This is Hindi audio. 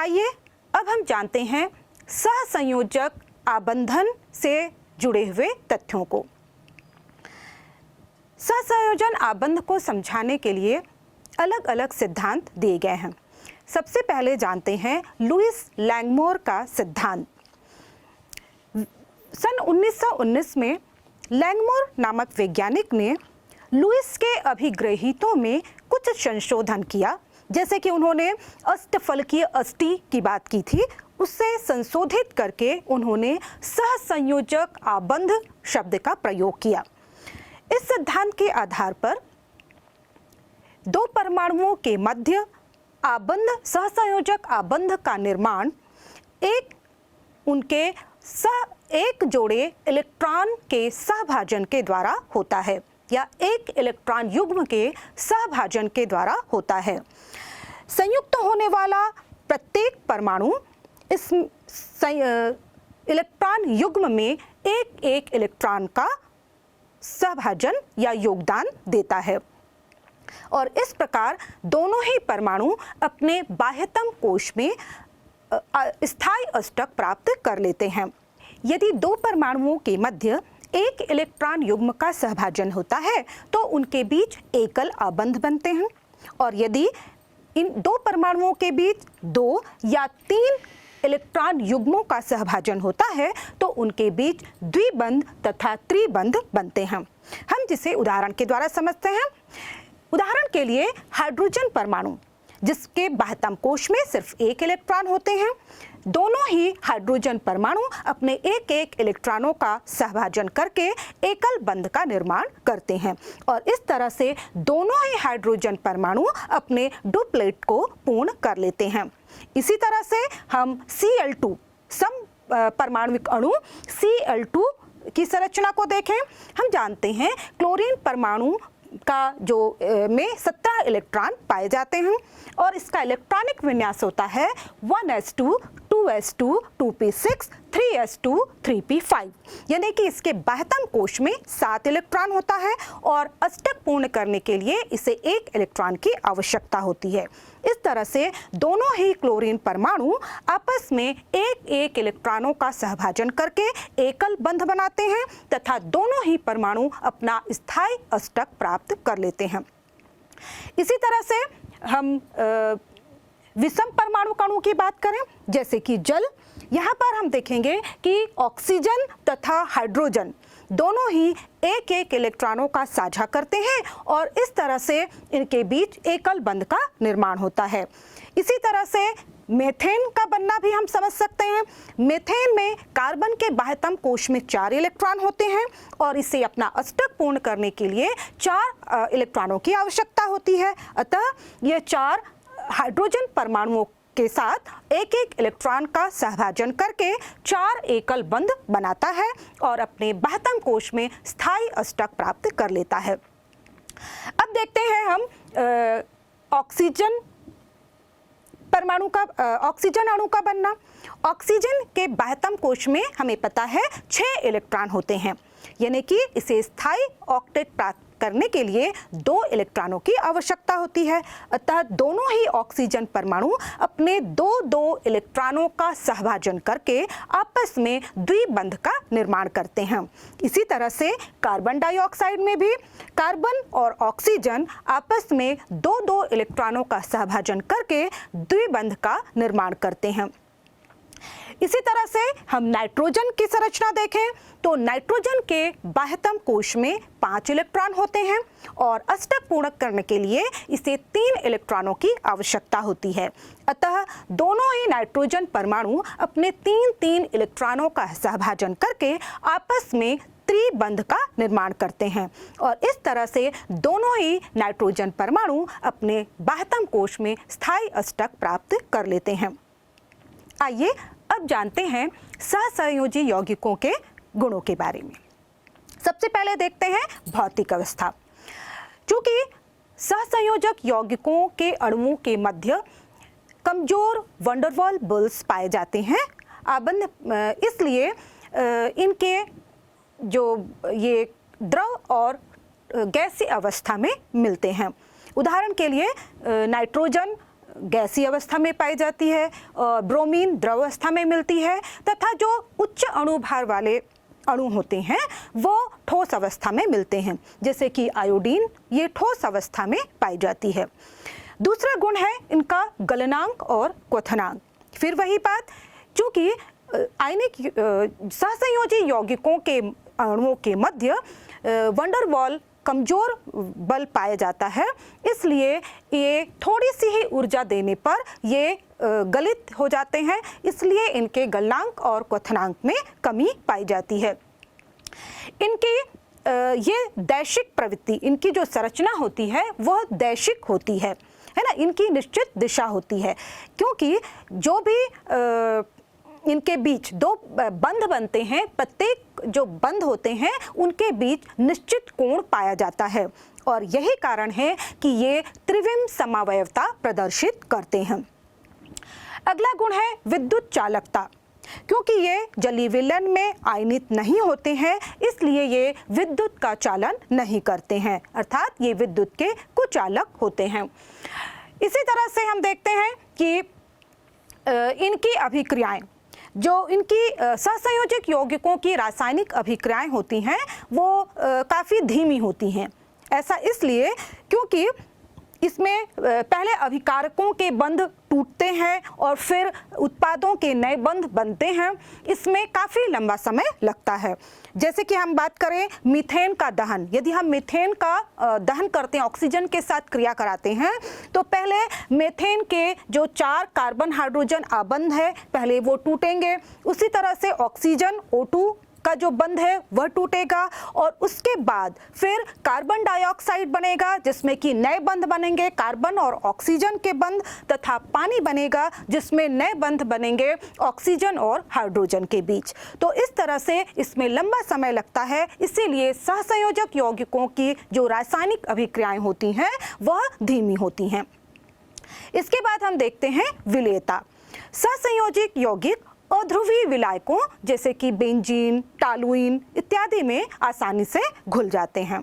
आइए अब हम जानते हैं सहसंयोजक आबंधन से जुड़े हुए तथ्यों को। सहसंयोजन आबंध को समझाने के लिए अलग अलग सिद्धांत दिए गए हैं। सबसे पहले जानते हैं लुईस लैंगमोर का सिद्धांत। सन 1919 में लैंगमोर नामक वैज्ञानिक ने लुईस के अभिग्रहितों में कुछ संशोधन किया, जैसे कि उन्होंने अष्टफलकीय अष्टि की बात की थी, उससे संशोधित करके उन्होंने सहसंयोजक आबंध शब्द का प्रयोग किया। इस सिद्धांत के आधार पर दो परमाणुओं के मध्य आबंध सहसंयोजक आबंध का निर्माण एक जोड़े इलेक्ट्रॉन के सहभाजन के द्वारा होता है या एक इलेक्ट्रॉन युग्म के सहभाजन के द्वारा होता है। संयुक्त होने वाला प्रत्येक परमाणु इस इलेक्ट्रॉन युग्म में एक एक इलेक्ट्रॉन का सहभाजन या योगदान देता है और इस प्रकार दोनों ही परमाणु अपने बाह्यतम कोश में स्थायी अष्टक प्राप्त कर लेते हैं। यदि दो परमाणुओं के मध्य एक इलेक्ट्रॉन युग्म का सहभाजन होता है तो उनके बीच एकल आबंध बनते हैं और यदि इन दो परमाणुओं के बीच 2 या 3 इलेक्ट्रॉन युग्मों का सहभाजन होता है तो उनके बीच द्विबंध तथा त्रिबंध बनते हैं। हम जिसे उदाहरण के द्वारा समझते हैं। उदाहरण के लिए हाइड्रोजन परमाणु, जिसके बाह्यतम कोश में सिर्फ एक इलेक्ट्रॉन होते हैं। दोनों ही हाइड्रोजन परमाणु अपने एक एक इलेक्ट्रॉनों का सहभाजन करके एकल बंध का निर्माण करते हैं और इस तरह से दोनों ही हाइड्रोजन परमाणु अपने डुप्लेट को पूर्ण कर लेते हैं। इसी तरह से हम Cl2 सम परमाणुविक अणु Cl2 की संरचना को देखें। हम जानते हैं क्लोरीन परमाणु का जो में 17 इलेक्ट्रॉन पाए जाते हैं और इसका इलेक्ट्रॉनिक विन्यास होता है 1s2 2s2 2p6 3s2 3p5, यानी कि इसके बाह्यतम कोश में 7 इलेक्ट्रॉन होता है और अष्टक पूर्ण करने के लिए इसे 1 इलेक्ट्रॉन की आवश्यकता होती है। इस तरह से दोनों ही क्लोरीन परमाणु आपस में एक एक इलेक्ट्रॉनों का सहभाजन करके एकल बंध बनाते हैं तथा दोनों ही परमाणु अपना स्थायी अष्टक प्राप्त कर लेते हैं। इसी तरह से हम विषम परमाणु कणों की बात करें, जैसे कि जल। यहाँ पर हम देखेंगे कि ऑक्सीजन तथा हाइड्रोजन दोनों ही एक एक इलेक्ट्रॉनों का साझा करते हैं और इस तरह से इनके बीच एकल बंध का निर्माण होता है। इसी तरह से मीथेन का बनना भी हम समझ सकते हैं। मीथेन में कार्बन के बाह्यतम कोश में 4 इलेक्ट्रॉन होते हैं और इसे अपना अष्टक पूर्ण करने के लिए 4 इलेक्ट्रॉनों की आवश्यकता होती है। अतः ये 4 हाइड्रोजन परमाणुओं के साथ एक एक इलेक्ट्रॉन का सहभाजन करके 4 एकल बंध बनाता है और अपने बाह्यतम कोश में स्थायी अष्टक प्राप्त कर लेता है। अब देखते हैं हम ऑक्सीजन परमाणु का ऑक्सीजन अणु का बनना। ऑक्सीजन के बाह्यतम कोश में हमें पता है 6 इलेक्ट्रॉन होते हैं, यानी कि इसे स्थायी ऑक्टेट प्राप्त करने के लिए 2 इलेक्ट्रॉनों की आवश्यकता होती है। अतः दोनों ही ऑक्सीजन परमाणु अपने 2-2 इलेक्ट्रॉनों का सहभाजन करके आपस में द्विबंध का निर्माण करते हैं। इसी तरह से कार्बन डाइऑक्साइड में भी कार्बन और ऑक्सीजन आपस में 2-2 इलेक्ट्रॉनों का सहभाजन करके द्विबंध का निर्माण करते हैं। इसी तरह से हम नाइट्रोजन की संरचना देखें तो नाइट्रोजन के बाह्यतम कोश में 5 इलेक्ट्रॉन होते हैं और अष्टक पूर्ण करने के लिए इसे 3 इलेक्ट्रॉनों की आवश्यकता होती है। अतः दोनों ही नाइट्रोजन परमाणु अपने 3-3 इलेक्ट्रॉनों का सहभाजन करके आपस में त्रिबंध का निर्माण करते हैं और इस तरह से दोनों ही नाइट्रोजन परमाणु अपने बाह्यतम कोश में स्थायी अष्टक प्राप्त कर लेते हैं। आइए अब जानते हैं सहसंयोजी यौगिकों के गुणों के बारे में। सबसे पहले देखते हैं भौतिक अवस्था। चूंकि सहसंयोजक यौगिकों के अणुओं के मध्य कमजोर वंडरवॉल बल्स पाए जाते हैं आबंध, इसलिए इनके जो ये द्रव और गैसीय अवस्था में मिलते हैं। उदाहरण के लिए नाइट्रोजन गैसीय अवस्था में पाई जाती है, ब्रोमीन द्रव अवस्था में मिलती है, तथा जो उच्च अणुभार वाले अणु होते हैं वो ठोस अवस्था में मिलते हैं, जैसे कि आयोडीन, ये ठोस अवस्था में पाई जाती है। दूसरा गुण है इनका गलनांक और क्वथनांक। फिर वही बात, चूंकि आयनिक सहसंयोजी यौगिकों के अणुओं के मध्य वंडर वॉल कमजोर बल पाया जाता है, इसलिए ये थोड़ी सी ही ऊर्जा देने पर ये गलित हो जाते हैं, इसलिए इनके गलनांक और क्वथनांक में कमी पाई जाती है। इनकी ये दैशिक प्रवृत्ति, इनकी जो संरचना होती है वह दैशिक होती है ना, इनकी निश्चित दिशा होती है, क्योंकि जो भी इनके बीच दो बंध बनते हैं, प्रत्येक जो बंध होते हैं उनके बीच निश्चित कोण पाया जाता है, और यही कारण है कि ये त्रिविम समावयवता प्रदर्शित करते हैं। अगला गुण है विद्युत चालकता। क्योंकि ये जलीय विलयन में आयनित नहीं होते हैं, इसलिए ये विद्युत का चालन नहीं करते हैं, अर्थात ये विद्युत के कुचालक होते हैं। इसी तरह से हम देखते हैं कि इनकी अभिक्रियाएं, जो इनकी सहसंयोजक यौगिकों की रासायनिक अभिक्रियाएं होती हैं वो काफ़ी धीमी होती हैं। ऐसा इसलिए क्योंकि इसमें पहले अभिकारकों के बंध टूटते हैं और फिर उत्पादों के नए बंध बनते हैं, इसमें काफ़ी लंबा समय लगता है। जैसे कि हम बात करें मीथेन का दहन, यदि हम मीथेन का दहन करते हैं, ऑक्सीजन के साथ क्रिया कराते हैं, तो पहले मीथेन के जो 4 कार्बन हाइड्रोजन आबंध है पहले वो टूटेंगे, उसी तरह से ऑक्सीजन O2 का जो बंध है वह टूटेगा, और उसके बाद फिर कार्बन डाइऑक्साइड बनेगा जिसमें कि नए बंध बनेंगे, कार्बन और ऑक्सीजन के बंध, तथा पानी बनेगा जिसमें नए बंध बनेंगे ऑक्सीजन और हाइड्रोजन के बीच। तो इस तरह से इसमें लंबा समय लगता है, इसीलिए सहसंयोजक यौगिकों की जो रासायनिक अभिक्रियाएं होती हैं वह धीमी होती हैं। इसके बाद हम देखते हैं विलेयता। सहसंयोजक यौगिक अध्रुवीय विलायकों जैसे कि बेंजीन, टॉलुइन इत्यादि में आसानी से घुल जाते हैं।